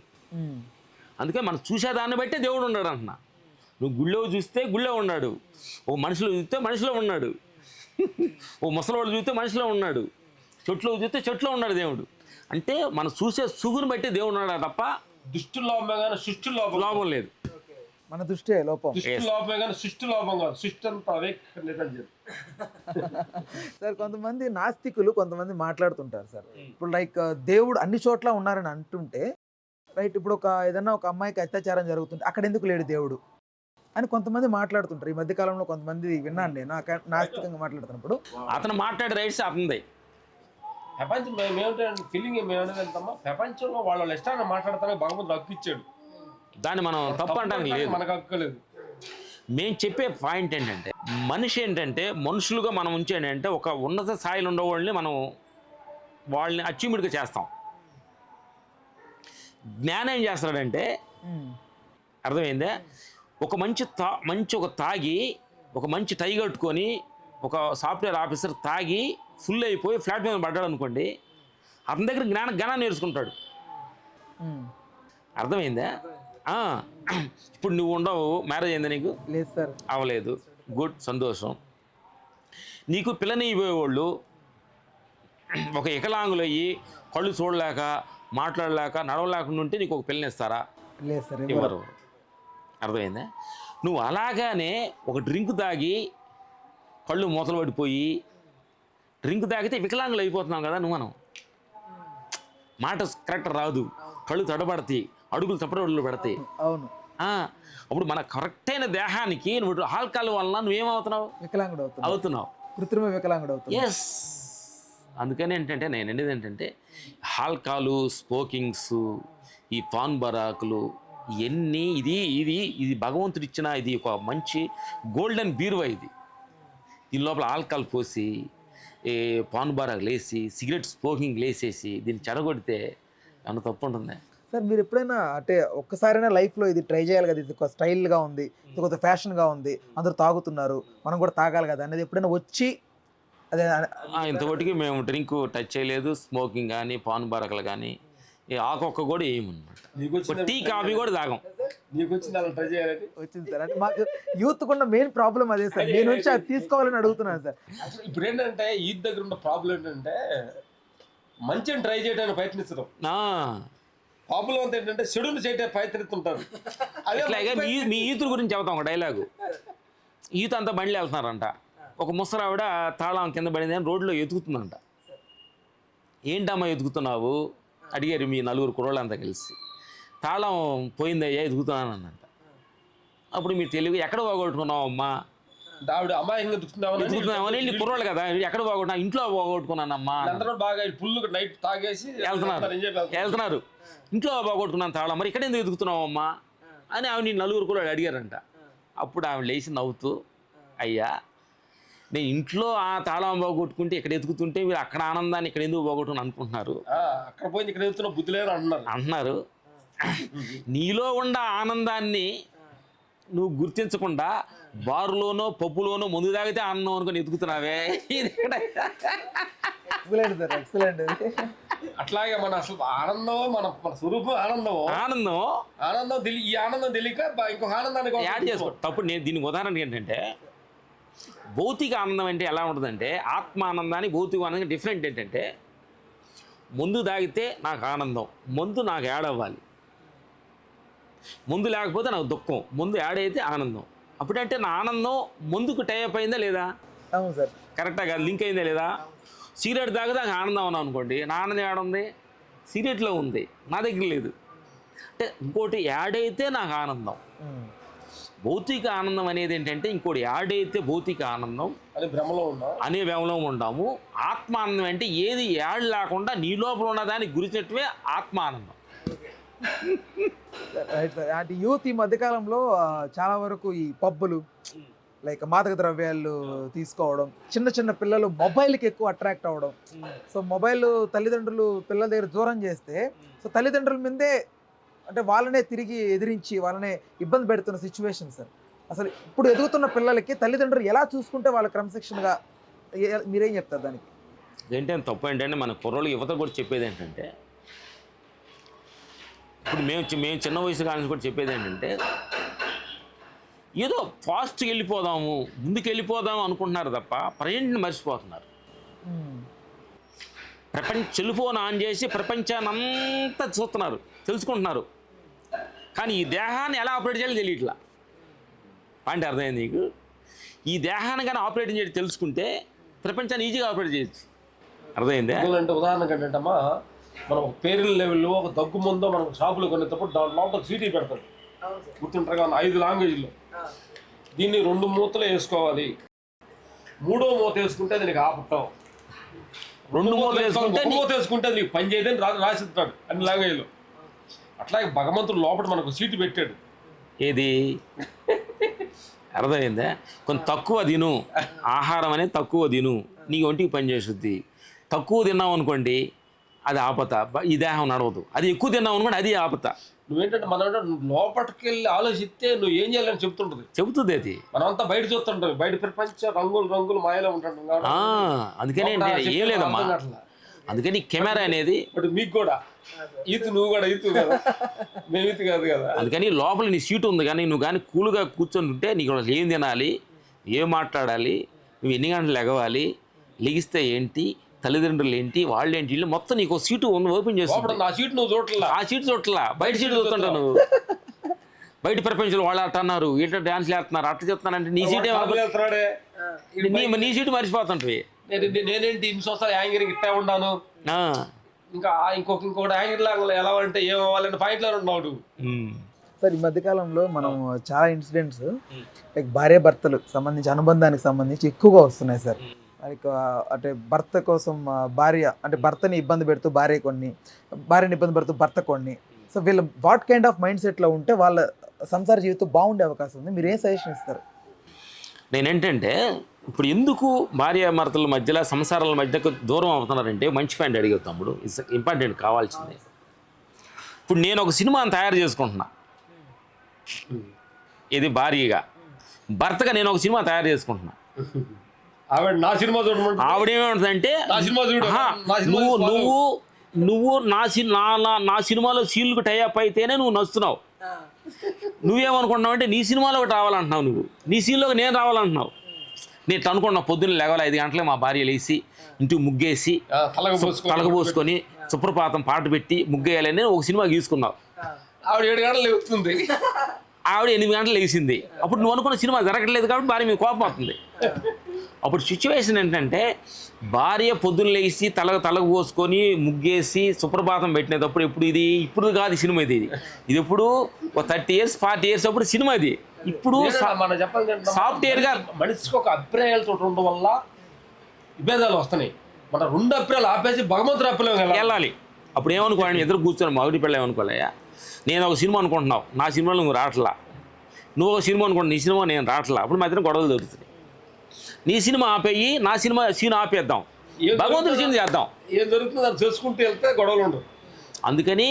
అందుకే మనం చూసేదాన్ని బట్టే దేవుడు ఉన్నాడు అంటున్నా. నువ్వు గుళ్ళో చూస్తే గుళ్ళో ఉన్నాడు, ఓ మనుషులు చూస్తే మనిషిలో ఉన్నాడు, ఓ ముసలివాడు చూస్తే మనిషిలో ఉన్నాడు, చెట్లో చూస్తే చెట్లో ఉన్నాడు దేవుడు. అంటే మనం చూసే సుగుని బట్టి దేవుడు ఉన్నాడు తప్ప దుష్టు లోపమే కానీ సృష్టి లోపం లేదు. మన దృష్టి లోపం. దుష్టు లోపమే కానీ సృష్టి లోపం కాదు, సృష్టి అంతా సార్ కొంతమంది నాస్తికులు కొంతమంది మాట్లాడుతుంటారు సార్, ఇప్పుడు లైక్ దేవుడు అన్ని చోట్ల ఉన్నారని అంటుంటే రైట్, ఇప్పుడు ఏదన్నా ఒక అమ్మాయికి అత్యాచారం జరుగుతుంటే అక్కడ ఎందుకు లేడు దేవుడు అని కొంతమంది మాట్లాడుతుంటారు. ఈ మధ్య కాలంలో కొంతమంది విన్నాను నేను నాస్తికంగా మాట్లాడుతున్నప్పుడు. అతను మాట్లాడే రైట్స్ అతనిది. ప్రపంచం మేమేమిటంటే ఫీలింగ్ మేమేంటంటే ప్రపంచంలో వాళ్ళ ఇష్టాన్ని మాట్లాడతానే భగవంతుడు హక్కు ఇచ్చాడు, దాన్ని మనం తప్పు అంటానికి లేదు, మనకు హక్కు లేదు. మేము చెప్పే పాయింట్ ఏంటంటే, మనిషి ఏంటంటే మనుషులుగా మనం ఉంచేంటంటే ఒక ఉన్నత స్థాయిలో ఉండేవాళ్ళని మనం వాళ్ళని అచీవ్మెంట్గా చేస్తాం. జ్ఞానం ఏం చేస్తాడంటే, అర్థమైందే, ఒక మంచి ఒక తాగి ఒక మంచి టై కట్టుకొని ఒక సాఫ్ట్వేర్ ఆఫీసర్ తాగి ఫుల్ అయిపోయి ఫ్లాట్ మీద పడ్డాడు అనుకోండి, అతని దగ్గర జ్ఞానం నేర్చుకుంటాడు. అర్థమైందా? ఇప్పుడు నువ్వు ఉండవు, మ్యారేజ్ అయిందా నీకు? లేదు సార్. అవ్వలేదు, గుడ్, సంతోషం. నీకు పిల్లని ఇవ్వేవాళ్ళు ఒక వికలాంగులు అయ్యి కళ్ళు చూడలేక మాట్లాడలేక నడవలేకుండా ఉంటే నీకు ఒక పిల్లని ఇస్తారా? లేదు సార్, ఇవ్వరు. అర్థమైందా? నువ్వు అలాగానే ఒక డ్రింక్ తాగి కళ్ళు మూతలు పడిపోయి డ్రింక్ తాగితే వికలాంగులు అయిపోతున్నాం కదా నువ్వు. మనం మాట కరెక్ట్ రాదు, కళ్ళు తడబడతాయి, అడుగులు తప్పడలు పెడతాయి. అవును. అప్పుడు మన కరెక్ట్ అయిన దేహానికి నువ్వు ఆల్కహాల్ వలన నువ్వేమవుతున్నావు? వికలాంగుడు అవుతున్నావు, కృత్రిమ వికలాంగుడు అవుతున్నావు. ఎస్, అందుకని ఏంటంటే నేను అనేది ఏంటంటే ఆల్కహాలు, స్మోకింగ్స్, ఈ పాన్ బరాకులు ఇవన్నీ ఇది భగవంతుడు ఇచ్చిన ఇది ఒక మంచి గోల్డెన్ బీరువా ఇది. దీని లోపల ఆల్కహాల్ పోసి పాన్ బరాకులు వేసి సిగరెట్ స్మోకింగ్ వేసేసి దీన్ని చెడగొడితే ఏమన్నా తప్పు ఉంటుంది? సార్ మీరు ఎప్పుడైనా అంటే ఒక్కసారైనా లైఫ్లో ఇది ట్రై చేయాలి కదా, ఇది ఒక స్టైల్గా ఉంది, ఇది కొంత ఫ్యాషన్గా ఉంది, అందరూ తాగుతున్నారు, మనం కూడా తాగాలి కదా అనేది ఎప్పుడైనా వచ్చి అదే ఇంతవరకు మేము డ్రింక్ టచ్ చేయలేదు. స్మోకింగ్ కానీ పాన్ బరకలు కానీ ఆకొక్క కూడా వేయమన్నమాట. టీ కాఫీ కూడా తాగం. నీకు వచ్చింది అలా ట్రై చేయాలని వచ్చింది సార్. అంటే మాకు యూత్ కున్న మెయిన్ ప్రాబ్లం అదే సార్. నేను వచ్చి అది తీసుకోవాలని అడుగుతున్నాను సార్. ఇప్పుడు ఏంటంటే ఈ దగ్గర ఉన్న ప్రాబ్లం ఏంటంటే మంచిని ట్రై చేయడానికి ప్రయత్నించడం, ప్రాబ్లం అంతా ఏంటంటే చెడుని చేయడానికి ప్రయత్నిస్తుంటారు. అట్లాగే మీ ఈతుల గురించి చెబుతాం ఒక డైలాగు. ఈత అంతా బండ్లు వెళ్తున్నారంట, ఒక ముసరావిడ తాళం కింద పడింది అని రోడ్లో ఎతుకుతుందంట. ఏంటమ్మా ఎతుకుతున్నావు అడిగారు మీ నలుగురు కుర్రోళ్ళంతా కలిసి. తాళం పోయిందయ్యా ఎదుగుతున్నాను అన్నంట. అప్పుడు మీరు తెలివి ఎక్కడ పోగొట్టుకున్నావు అమ్మా? ఆవిడ అమ్మాయిని ఎదుగుతున్నామని వెళ్ళి కుర్రోళ్ళు కదా, ఎక్కడ పోగొట్టున్నా? ఇంట్లో పోగొట్టుకున్నానమ్మా. అందరూ బాగా ఫుల్ నైట్ తాగేసి వెళ్తున్నారు, ఇంట్లో పోగొట్టుకున్నాను తాళం, మరి ఇక్కడ ఎందుకు ఎదుగుతున్నావు అమ్మా అని ఆవిడ నలుగురు కుర్రోళ్ళు అడిగారంట. అప్పుడు ఆవిడ లేచి నవ్వుతూ, అయ్యా నేను ఇంట్లో ఆ తాళం పోగొట్టుకుంటే ఇక్కడ ఎదుగుతుంటే మీరు అక్కడ ఆనందాన్ని ఇక్కడ ఎందుకు పోగొట్టుకుని అనుకుంటున్నారు, అక్కడ పోయి ఇక్కడ ఎదుగుతున్న బుద్ధి లేదు అంటున్నారు. నీలో ఉన్న ఆనందాన్ని నువ్వు గుర్తించకుండా బారులోనో పప్పులోనో ముందు తాగితే ఆనందం అనుకుని ఎదుగుతున్నావే. అట్లాగే మన అసలు ఆనందం, మన స్వరూపం ఆనందం ఈ ఆనందం తెలియక ఇంకొక ఆనందాన్ని యాడ్ చేసుకో. తప్పుడు నేను దీనికి ఉదాహరణ ఏంటంటే భౌతిక ఆనందం అంటే ఎలా ఉంటుందంటే ఆత్మ ఆనందాన్ని భౌతిక ఆనందం డిఫరెంట్. ఏంటంటే ముందు తాగితే నాకు ఆనందం, ముందు నాకు యాడ్ అవ్వాలి. ముందు లేకపోతే నాకు దుఃఖం, ముందు యాడ్ అయితే ఆనందం. అప్పుడంటే నా ఆనందం ముందుకు టైప్ అయిందా లేదా? అవును సార్, కరెక్టా కాదు? లింక్ అయిందా లేదా? సిగరెట్ తాగితే నాకు ఆనందం అన్నాను అనుకోండి, నా ఆనందం యాడ్ ఉంది సిగరెట్లో ఉంది, నా దగ్గర లేదు. అంటే ఇంకోటి యాడ్ అయితే నాకు ఆనందం. భౌతిక ఆనందం అనేది ఏంటంటే ఇంకోటి యాడ్ అయితే భౌతిక ఆనందం అనే భ్రమలో ఉంటాము. ఆత్మ ఆనందం అంటే ఏది యాడ్ లేకుండా నీ లోపల ఉన్నదాన్ని గురించినట్టువే ఆత్మ ఆనందం. Right sir. అంటే యూత్ ఈ మధ్యకాలంలో చాలా వరకు ఈ పబ్బులు లైక్ మాదక ద్రవ్యాలు తీసుకోవడం, చిన్న చిన్న పిల్లలు మొబైల్కి ఎక్కువ అట్రాక్ట్ అవ్వడం. సో మొబైల్ తల్లిదండ్రులు పిల్లల దగ్గర దూరం చేస్తే సో తల్లిదండ్రుల మీదే అంటే వాళ్ళనే తిరిగి ఎదిరించి వాళ్ళనే ఇబ్బంది పెడుతున్న సిచ్యువేషన్ సార్. అసలు ఇప్పుడు ఎదుగుతున్న పిల్లలకి తల్లిదండ్రులు ఎలా చూసుకుంటే వాళ్ళ క్రమశిక్షణగా మీరేం చెప్తారు దానికి? ఏంటంటే తప్పు ఏంటంటే మన కుర్రోళ్ళకి యువత కూడా చెప్పేది ఏంటంటే, ఇప్పుడు మేము చిన్న వయసు కానీ కూడా చెప్పేది ఏంటంటే ఏదో ఫాస్ట్గా వెళ్ళిపోదాము, ముందుకు వెళ్ళిపోదాము అనుకుంటున్నారు తప్ప ప్రజెంట్ని మర్చిపోతున్నారు. సెల్ఫోన్ ఆన్ చేసి ప్రపంచాన్ని అంతా చూస్తున్నారు, తెలుసుకుంటున్నారు, కానీ ఈ దేహాన్ని ఎలా ఆపరేట్ చేయాలో తెలియట్లా. పాయింట్ అర్థమైంది నీకు? ఈ దేహాన్ని కానీ ఆపరేట్ చేసి తెలుసుకుంటే ప్రపంచాన్ని ఈజీగా ఆపరేట్ చేయొచ్చు. అర్థమైందే? అంటే ఉదాహరణకు ఏంటంటమ్మా, మనం ఒక పేరుల లెవెల్లో ఒక దగ్గు ముందో మనం షాపులో కొనేటప్పుడు దాని లోపల సీటీ పెడతాడు, గుర్తుంటారు కదా, 5 లాంగ్వేజ్లో. దీన్ని 2 మూతలు వేసుకోవాలి, 3వ మూత వేసుకుంటే దీనికి ఆపటం, 2 మూత వేసుకుంటే నీకు పని చేయదని రాసిస్తాడు అన్ని లాంగ్వేజ్లో. అట్లాగే భగవంతుడు లోపల మనకు సీటు పెట్టాడు. ఏది అర్థమైందా? కొంచెం తక్కువ తిను, ఆహారం అనేది తక్కువ తిను, నీ ఒంటికి పనిచేస్తుంది. తక్కువ తిన్నావు అనుకోండి అది ఆపత, ఈ దేహం నడవదు. అది ఎక్కువ తిన్నావు అనుకోండి అది ఆపత. నువ్వేంటంటే మనం లోపలికి వెళ్ళి ఆలోచిస్తే నువ్వు ఏం చేయాలని చెబుతుంది అది. మనమంతా బయట చూస్తుంటాం, బయట ప్రపంచం రంగులు మాయలో ఉంటాం. అందుకని ఏం లేదమ్మా, అందుకని కెమెరా అనేది మీకు కూడా ఈతు, నువ్వు కూడా ఈతు కదా, మేము ఈతు కాదు కదా. అందుకని లోపల నీ సీటు ఉంది కానీ నువ్వు కానీ కూల్గా కూర్చొని ఉంటే నీకు ఏం తినాలి, ఏం మాట్లాడాలి, నువ్వు ఎన్ని గంటలు లెగవాలి, లెగిస్తే ఏంటి, తల్లిదండ్రులు ఏంటి, వాళ్ళు ఏంటి, ఇల్లు మొత్తం నీకు సీటు ఓపెన్ చేస్తావు. ఆ సీటు నువ్వు చూడట్లా, ఆ సీటు చూడట్లా, బయట సీటు చూస్తుంటావు నువ్వు. బయట ప్రపంచంలో వాళ్ళు అట్ట అన్నారు, ఇట్లా డాన్స్లు వేస్తున్నారు, అట్లా చెప్తున్నారంటే నీ సీటే నీ సీటు మర్చిపోతుంటవి. నేనేంటి ఇన్ని సంవత్సరాలు యాంగర్ ఇట్టా ఉన్నాను, ఇంకా ఇంకొకటి యాంగర్ లాగా ఎలా అంటే ఏమవ్వాలంటే పాయింట్లో ఉన్నాడు సార్. ఈ మధ్యకాలంలో మనం చాలా ఇన్సిడెంట్స్ లైక్ భార్యాభర్తలు సంబంధించి అనుబంధానికి సంబంధించి ఎక్కువగా వస్తున్నాయి సార్. లైక్ అంటే భర్త కోసం భార్య అంటే భర్తని ఇబ్బంది పెడుతూ భార్యని ఇబ్బంది పెడుతూ భర్త కొన్ని. సో వీళ్ళు వాట్ కైండ్ ఆఫ్ మైండ్ సెట్లో ఉంటే వాళ్ళ సంసార జీవితం బాగుండే అవకాశం ఉంది? మీరు ఏం సజెషన్ ఇస్తారు? నేనేంటంటే ఇప్పుడు ఎందుకు భార్యాభర్తల మధ్యలో సంసారాల మధ్యకు దూరం అవుతున్నారంటే మంచి పాయింట్ అడిగే తమ్ముడు, ఇట్స్ ఇంపార్టెంట్ కావాల్సింది. ఇప్పుడు నేను ఒక సినిమాని తయారు చేసుకుంటున్నా, ఇది భార్యగా, భర్తగా నేను ఒక సినిమా తయారు చేసుకుంటున్నా. ఆవిడ నా సినిమా చూడమంటే ఆవిడేమేమంటుందంటే నా సినిమా చూడు, నా సినిమా నువ్వు నా సినిమాలో సీన్లకు టైఅప్ అయితేనే నువ్వు నచ్చుతున్నావు. నువ్వేమనుకుంటున్నావు అంటే నీ సినిమాలో ఒకటి రావాలంటున్నావు, నువ్వు నీ సీన్లోకి నేను రావాలంటున్నావు. నేను ఇట్లా అనుకున్నావు, పొద్దున్న లేవాలి 5 గంటలే మా భార్య లేచి ఇంటికి ముగ్గేసి తలగబోసుకొని సుప్రభాతం పాట పెట్టి ముగ్గేయాలని ఒక సినిమా గీసుకున్నావు. ఆవిడ 7 గంటలు లేస్తుంది, ఆవిడ 8 గంటలు లేచింది. అప్పుడు నువ్వు అనుకున్న సినిమా జరగట్లేదు కాబట్టి భార్య మీద కోపం అవుతుంది. అప్పుడు సిచ్యువేషన్ ఏంటంటే భార్య పొద్దున్న లేచి తలకు పోసుకొని ముగ్గేసి సుప్రభాతం పెట్టినప్పుడు ఇప్పుడు కాదు సినిమా ఇది ఎప్పుడు 30 years 40 years అప్పుడు సినిమా ఇది. ఇప్పుడు మనం చెప్పాలి సాఫ్ట్వేర్గా మనిషికి ఒక అభిప్రాయాలతో ఉండడం వల్ల విభేదాలు వస్తున్నాయి. మన 2 అభిప్రాయాలు ఆపేసి భగవంతుడు అభిప్రాయం వెళ్ళాలి. అప్పుడు ఏమనుకోండి, ఎదురు కూర్చొని మగడి పిల్ల ఏమనుకోలేయా, నేను ఒక సినిమా అనుకుంటున్నావు, నా సినిమాలో నువ్వు రావట్లా, నువ్వు ఒక సినిమా అనుకుంటున్నావు, నీ సినిమా నేను రావట్లా. అప్పుడు మా ఇద్దరం గొడవలు దొరుకుతుంది. నీ సినిమా ఆపేయి, నా సినిమా సీన్ ఆపేద్దాం, భగవంతుడి సీన్ చేద్దాం. ఏం జరుగుతుందో దాన్ని చేసుకుంటూ వెళ్తే గొడవలు ఉండవు. అందుకని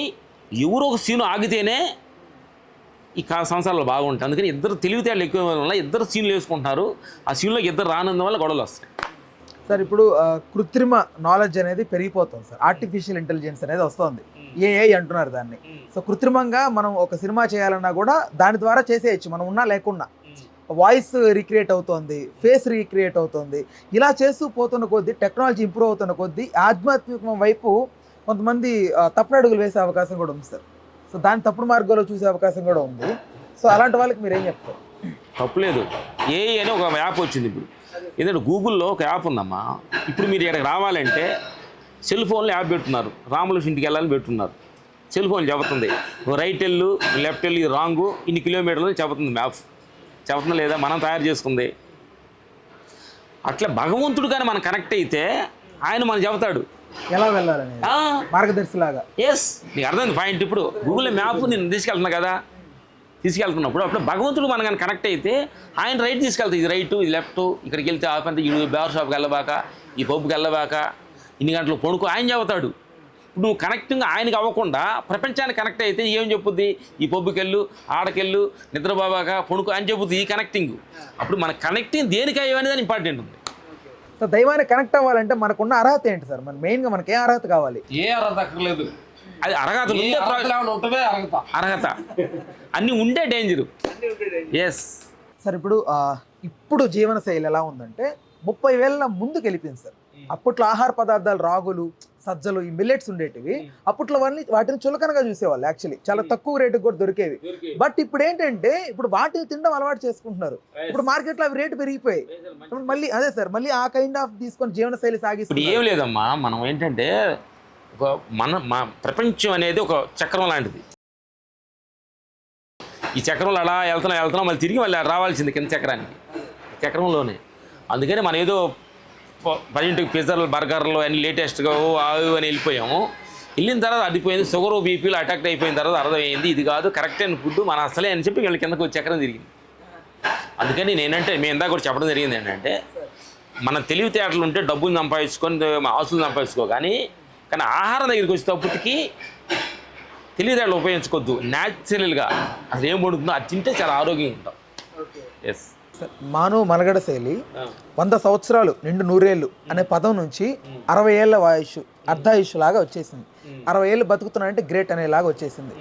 ఎవరో ఒక సీను ఆగితేనే ఈ సంవత్సరాలు బాగుంటాయి. అందుకని ఇద్దరు తెలివితేటలు ఎక్కువ వల్ల ఇద్దరు సీన్లు వేసుకుంటున్నారు. ఆ సీన్లోకి ఇద్దరు రానందు వల్ల గొడవలు వస్తాయి. సార్ ఇప్పుడు కృత్రిమ నాలెడ్జ్ అనేది పెరిగిపోతుంది సార్, ఆర్టిఫిషియల్ ఇంటెలిజెన్స్ అనేది వస్తుంది, ఏఐ అంటున్నారు దాన్ని. సో కృత్రిమంగా మనం ఒక సినిమా చేయాలన్నా కూడా దాని ద్వారా చేసేయచ్చు, మనం ఉన్నా లేకున్నా. వాయిస్ రీక్రియేట్ అవుతుంది, ఫేస్ రీక్రియేట్ అవుతుంది. ఇలా చేస్తూ పోతున్న కొద్దీ, టెక్నాలజీ ఇంప్రూవ్ అవుతున్న కొద్దీ ఆధ్యాత్మికం వైపు కొంతమంది తప్పుడు అడుగులు వేసే అవకాశం కూడా ఉంది సార్. సో దాని తప్పుడు మార్గంలో చూసే అవకాశం కూడా ఉంది. సో అలాంటి వాళ్ళకి మీరు ఏం చెప్తారు? తప్పులేదు. ఏఐ అని ఒక యాప్ వచ్చింది ఇప్పుడు. ఎందుకంటే గూగుల్లో ఒక యాప్ ఉందమ్మా. ఇప్పుడు మీరు ఇక్కడికి రావాలంటే సెల్ ఫోన్లో యాప్ పెట్టున్నారు, రాములక్ష్మి ఇంటికి వెళ్ళాలని పెట్టున్నారు. సెల్ ఫోన్ చెబుతుంది నువ్వు రైట్ వెళ్ళు, లెఫ్ట్ వెళ్ళి, రాంగు ఇన్ని కిలోమీటర్లు చెబుతుంది మ్యాప్. చెబుతుందా లేదా? మనం తయారు చేసుకుంది. అట్లా భగవంతుడు కానీ మనం కనెక్ట్ అయితే ఆయన మనం చెబుతాడు ఎలా వెళ్ళాలని, మార్గదర్శిలాగా. ఎస్, నీకు అర్థమైంది పాయింట్. ఇప్పుడు గూగుల్ మ్యాప్ నేను తీసుకెళ్తున్నా కదా, తీసుకెళ్తున్నప్పుడు అప్పుడు భగవంతుడు మనం కానీ కనెక్ట్ అయితే ఆయన రైట్ తీసుకెళ్తాయి, ఇది రైటు ఇది లెఫ్ట్, ఇక్కడికి వెళ్తే ఆపంత ఈ బేవర్ షాప్కి వెళ్ళబాక, ఈ పబ్బుకి వెళ్ళబాక, ఇన్ని గంటలు కొనుక్కో ఆయన చెబుతాడు. నువ్వు కనెక్టింగ్ ఆయనకి అవ్వకుండా ప్రపంచానికి కనెక్ట్ అయితే ఏం చెప్పుద్ది? ఈ పబ్బుకెళ్ళు, ఆడకెళ్ళు, నిద్రబాబాక, పొణుకు అని చెప్పుద్ది ఈ కనెక్టింగ్. అప్పుడు మన కనెక్టింగ్ దేనికి అయ్యేది అని ఇంపార్టెంట్ ఉంది. సో దైవానికి కనెక్ట్ అవ్వాలంటే మనకున్న అర్హత ఏంటి సార్? మన మెయిన్గా మనకి ఏ అర్హత కావాలి? ఏ అర్హత అక్కర్లేదు, అది అర్హత ఉంటే అర్హత అన్నీ ఉండే డేంజరు. ఎస్ సార్ ఇప్పుడు జీవన శైలి ఎలా ఉందంటే 30 ఏళ్ళ ముందుకు వెళ్ళిపోయింది సార్. అప్పట్లో ఆహార పదార్థాలు రాగులు, సజ్జలు, ఈ మిల్లెట్స్ ఉండేటివి. అప్పట్లో వాటిని చులకనగా చూసేవాళ్ళు, యాక్చువల్లీ చాలా తక్కువ రేటుకి కూడా దొరికేవి. బట్ ఇప్పుడు ఏంటంటే ఇప్పుడు వాటిని తినడం అలవాటు చేసుకుంటున్నారు. ఇప్పుడు మార్కెట్లో అవి రేటు పెరిగిపోయాయి. మళ్ళీ అదే సార్, మళ్ళీ ఆ కైండ్ ఆఫ్ తీసుకొని జీవన శైలి సాగిస్తుంది. ఏం లేదమ్మా, మనం ఏంటంటే మా ప్రపంచం అనేది ఒక చక్రం లాంటిది. ఈ చక్రంలో అలా వెళ్తున్నాం మళ్ళీ తిరిగి మళ్ళీ రావాల్సింది కింద చక్రంలోనే. అందుకని మనం ఏదో 10 పిజ్జాలు, బర్గర్లు అన్ని లేటెస్ట్గా అవి అని వెళ్ళిపోయాము. వెళ్ళిన తర్వాత అడిపోయింది, షుగర్ బీపీలు అటాక్ అయిపోయిన తర్వాత అర్థమైంది ఇది కాదు కరెక్ట్ అయిన ఫుడ్ మన అసలే అని చెప్పి వీళ్ళ కిందకు చక్రం తిరిగింది. అందుకని మేము ఇందాక కూడా చెప్పడం జరిగింది ఏంటంటే మన తెలివితేటలు ఉంటే డబ్బులు సంపాదించుకొని ఆస్తులు సంపాదించుకో, కానీ ఆహారం దగ్గరికి వచ్చేటప్పటికి తెలివితేటలు ఉపయోగించుకోవద్దు. న్యాచురల్గా అసలు ఏం పడుతుందో అది తింటే చాలా ఆరోగ్యంగా ఉంటాం. ఎస్, మానవ మనుగడ శైలి 100 సంవత్సరాలు నిండు 100 ఏళ్ళు అనే పదం నుంచి 60 ఏళ్ళ ఆయుష్, అర్ధాయుష్ లాగా వచ్చేసింది. 60 ఏళ్ళు బతుకుతున్నాయంటే గ్రేట్ అనేలాగా వచ్చేసింది.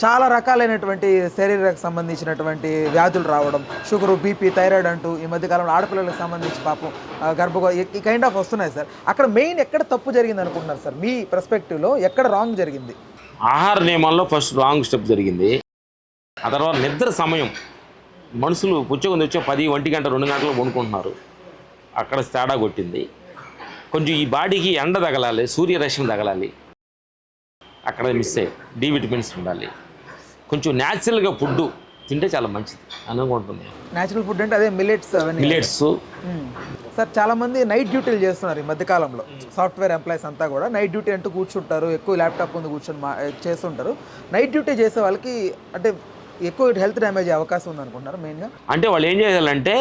చాలా రకాలైనటువంటి శరీరానికి సంబంధించినటువంటి వ్యాధులు రావడం, షుగరు, బీపీ, థైరాయిడ్ అంటూ ఈ మధ్యకాలంలో ఆడపిల్లలకు సంబంధించి పాపం ఈ కైండ్ ఆఫ్ వస్తున్నాయి సార్. అక్కడ మెయిన్ ఎక్కడ తప్పు జరిగింది అనుకుంటున్నారు సార్? మీ పర్స్పెక్టివ్లో ఎక్కడ రాంగ్ జరిగింది? ఆహార నియమాల్లో ఫస్ట్ రాంగ్ స్టెప్ జరిగింది. ఆ తర్వాత నిద్ర సమయం, మనుషులు పుచ్చకుంది వచ్చే 10, 1 గంట 2 గంటలు వండుకుంటున్నారు, అక్కడ తేడా కొట్టింది. కొంచెం ఈ బాడీకి ఎండ తగలాలి, సూర్యరశ్మి తగలాలి, అక్కడ మిస్ అయ్యి డి విటమిన్స్ ఉండాలి. కొంచెం న్యాచురల్గా ఫుడ్డు తింటే చాలా మంచిది అనుకుంటుంది. న్యాచురల్ ఫుడ్ అంటే అదే మిల్లెట్స్ అవన్నీ. మిల్లెట్స్ సార్ చాలామంది నైట్ డ్యూటీలు చేస్తున్నారు ఈ మధ్యకాలంలో. సాఫ్ట్వేర్ ఎంప్లాయీస్ అంతా కూడా నైట్ డ్యూటీ అంటూ కూర్చుంటారు, ఎక్కువ ల్యాప్టాప్ ముందు కూర్చొని చేస్తుంటారు. నైట్ డ్యూటీ చేసే వాళ్ళకి అంటే ఎక్కువ హెల్త్ డ్యామేజ్ అయ్యే అవకాశం ఉంది అనుకుంటున్నారు మెయిన్గా. అంటే వాళ్ళు ఏం చేయాలంటే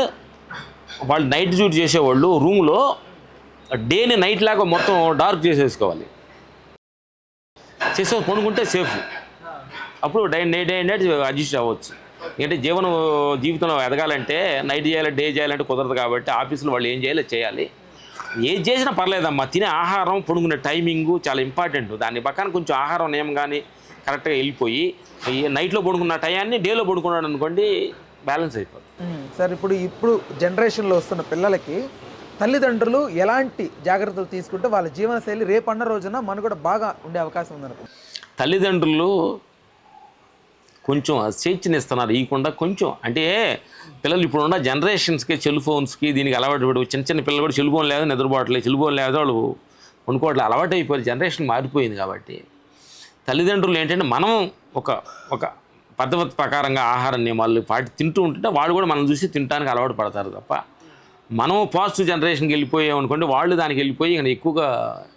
వాళ్ళు నైట్ డ్యూటీ చేసేవాళ్ళు రూమ్లో డేని నైట్ లాగా మొత్తం డార్క్ చేసేసుకోవాలి. చేసే కొనుక్కుంటే సేఫ్. అప్పుడు డే నైట్ అడ్జస్ట్ అవ్వచ్చు. ఎందుకంటే జీవితంలో ఎదగాలంటే నైట్ చేయాలి, డే చేయాలంటే కుదరదు. కాబట్టి ఆఫీసులో వాళ్ళు ఏం చేయాలో చేయాలి. ఏది చేసినా పర్లేదమ్మా, తినే ఆహారం, పడుకునే టైమింగు చాలా ఇంపార్టెంట్. దాని పక్కన కొంచెం ఆహారం నియమం కానీ కరెక్ట్గా వెళ్ళిపోయి నైట్లో పడుకున్న టయాన్ని డేలో పడుకున్నాడు అనుకోండి, బ్యాలెన్స్ అయిపోతుంది. సార్ ఇప్పుడు జనరేషన్లో వస్తున్న పిల్లలకి తల్లిదండ్రులు ఎలాంటి జాగ్రత్తలు తీసుకుంటే వాళ్ళ జీవనశైలి రేపన్న రోజున మనుగడ బాగా ఉండే అవకాశం ఉందనుకో. తల్లిదండ్రులు కొంచెం స్వేచ్ఛనిస్తున్నారు ఇవ్వకుండా. కొంచెం అంటే పిల్లలు ఇప్పుడు ఉన్న జనరేషన్స్కి సెల్ ఫోన్స్కి దీనికి అలవాటు పడి చిన్న పిల్లలు కూడా సెల్ ఫోన్ లేదు, నిద్రపోవట్లేదు, సెల్ ఫోన్ లేదు, వాళ్ళు వండుకోవట్లేదు, అలవాటు అయిపోయి జనరేషన్ మారిపోయింది. కాబట్టి తల్లిదండ్రులు ఏంటంటే మనం ఒక పద్ధతి ప్రకారంగా ఆహార నియమాలు తింటూ ఉంటుంటే వాళ్ళు కూడా మనం చూసి తినడానికి అలవాటు పడతారు తప్ప మనం పాజిటివ్ జనరేషన్కి వెళ్ళిపోయాం అనుకోండి, వాళ్ళు దానికి వెళ్ళిపోయి ఇంకా ఎక్కువగా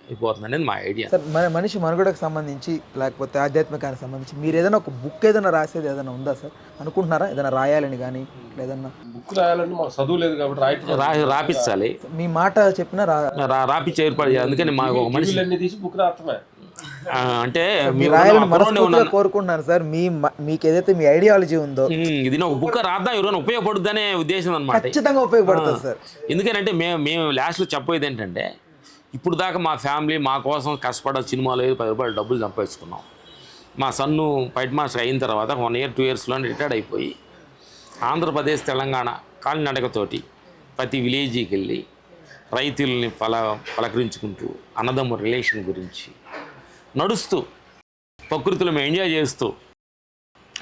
అయిపోతుంది అనేది మా ఐడియా. సార్ మనిషి మనుగడకు సంబంధించి లేకపోతే ఆధ్యాత్మికానికి సంబంధించి మీరు ఏదైనా ఒక బుక్ ఏదైనా రాసేది ఏదైనా ఉందా సార్? అనుకుంటున్నారా ఏదైనా రాయాలని కానీ ఏదన్నా? బుక్ రాయాలంటే మాకు చదువు లేదు కాబట్టి రాపించాలి. మీ మాట చెప్పినా రాపించి ఏర్పాటు చేయాలి. అందుకని మాకు ఒక మనిషి తీసి బుక్ రాత్రమే అంటే రాయాలని మనస్ఫూర్తిగా కోరుకుంటున్నాను సార్. మీకు ఏదైతే మీ ఐడియాలజీ ఉందో ఇది ఒక బుక్ రాద్దాం, ఎవరైనా ఉపయోగపడుద్దనే ఉద్దేశం అనమాట. ఖచ్చితంగా ఉపయోగపడుతుంది సార్. ఎందుకంటే మేము లాస్ట్లో చెప్పేది ఏంటంటే ఇప్పుడు దాకా మా ఫ్యామిలీ మా కోసం కష్టపడ సినిమాలో 10 రూపాయలు డబ్బులు సంపాదించుకున్నాం. మా సన్ను ఫైట్ మాస్టర్ అయిన తర్వాత 1 year 2 yearsలో రిటైర్డ్ అయిపోయి ఆంధ్రప్రదేశ్, తెలంగాణ, కర్ణాటకతోటి ప్రతి విలేజ్కి వెళ్ళి రైతుల్ని పలకరించుకుంటూ అన్నదమ్ము రిలేషన్ గురించి నడుస్తూ ప్రకృతిలో మేము ఎంజాయ్ చేస్తూ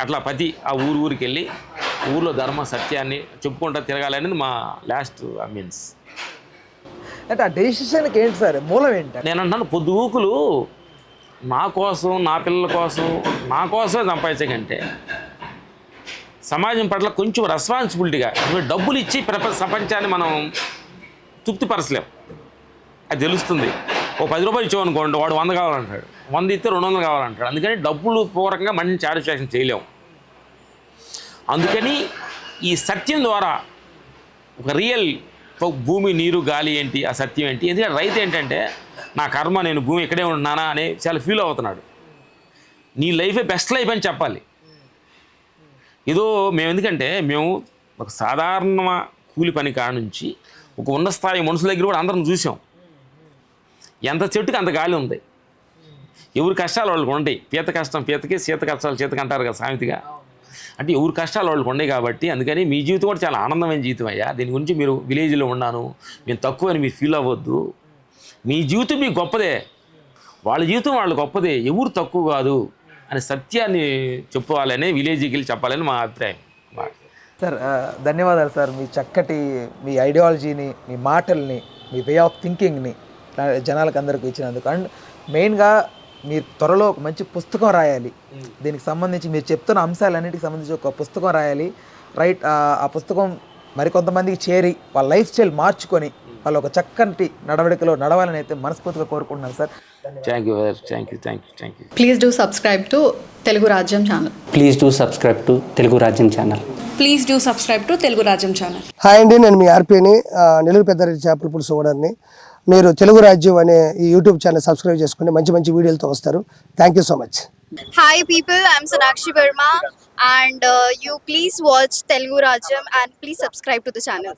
అట్లా ప్రతి ఆ ఊరికి వెళ్ళి ఊర్లో ధర్మ సత్యాన్ని చెప్పుకుంటూ తిరగాలనేది మా లాస్ట్ మీన్స్. అంటే ఆ డెసిషన్కి ఏంటి సార్ మూలం ఏంటి? నేను అంటాను పొద్దుగూకులు నా కోసం, నా పిల్లల కోసం, నా కోసమే సంపాదించకంటే సమాజం పట్ల కొంచెం రెస్పాన్సిబిలిటీగా డబ్బులు ఇచ్చి ప్రపంచాన్ని మనం తృప్తిపరచలేం. అది తెలుస్తుంది. ఓ 10 రూపాయలు ఇచ్చామనుకోండి, వాడు 100 కావాలంటాడు, 100 ఇస్తే 200 కావాలంటాడు. అందుకని డబ్బులు పూర్వకంగా మనిషిని సాటిస్ఫాక్షన్ చేయలేము. అందుకని ఈ సత్యం ద్వారా ఒక రియల్ భూమి, నీరు, గాలి ఏంటి, ఆ సత్యం ఏంటి. ఎందుకంటే రైతు ఏంటంటే నా కర్మ, నేను భూమి ఇక్కడే ఉంటున్నానా అని చాలా ఫీల్ అవుతున్నాడు. నీ లైఫే బెస్ట్ లైఫ్ అని చెప్పాలి. ఏదో ఎందుకంటే మేము ఒక సాధారణ కూలి పని కాడ నుంచి ఒక ఉన్న స్థాయి మనుషుల దగ్గర కూడా అందరం చూసాం. ఎంత చెట్టుకి అంత గాలి ఉంది. ఎవరి కష్టాలు వాళ్ళకి ఉంటాయి. పీత కష్టం పీతకి, సీత కష్టాలు చేతకి అంటారు కదా సామెతగా. అంటే ఎవరి కష్టాలు వాళ్ళకి ఉన్నాయి. కాబట్టి అందుకని మీ జీవితం కూడా చాలా ఆనందమైన జీవితం అయ్యా. దీని గురించి మీరు విలేజ్లో ఉన్నాను, మేము తక్కువ అని మీరు ఫీల్ అవ్వద్దు. మీ జీవితం మీకు గొప్పదే, వాళ్ళ జీవితం వాళ్ళు గొప్పదే, ఎవరు తక్కువ కాదు అనే సత్యాన్ని చెప్పుకోవాలని, విలేజ్కి వెళ్ళి చెప్పాలని మా అభిప్రాయం. సార్ ధన్యవాదాలు సార్. మీ చక్కటి మీ ఐడియాలజీని, మీ మాటల్ని, మీ వే ఆఫ్ థింకింగ్ని జనాలకు అందరికీ ఇచ్చినందుకు. అండ్ మెయిన్గా మీరు త్వరలో ఒక మంచి పుస్తకం రాయాలి. దీనికి సంబంధించి మీరు చెప్తున్న అంశాలన్నిటికి సంబంధించి ఒక పుస్తకం రాయాలి. రైట్, ఆ పుస్తకం మరికొంతమందికి చేరి వాళ్ళ లైఫ్ స్టైల్ మార్చుకొని వాళ్ళు ఒక చక్కటి నడవడికలో నడవాలని అయితే మనస్ఫూర్తిగా కోరుకుంటున్నాను sir. Thank you. Please do subscribe to Telugu Rajyam channel. Please do subscribe to Telugu Rajyam channel. Please do subscribe to Telugu Rajyam channel. Hi అండి, నేను మీ ఆర్పీని, నెల్లూరు పెద్దారెడ్డి చేపల పులుసు ఓనర్ని. మీరు తెలుగు రాజ్యం అనే ఈ యూట్యూబ్ ఛానల్ సబ్స్క్రైబ్ చేసుకుని మంచి మంచి వీడియోలతో వస్తారు. Thank you so much. Hi people, I'm Sonakshi Verma and you please watch Telugu Rajyam and please subscribe to the channel.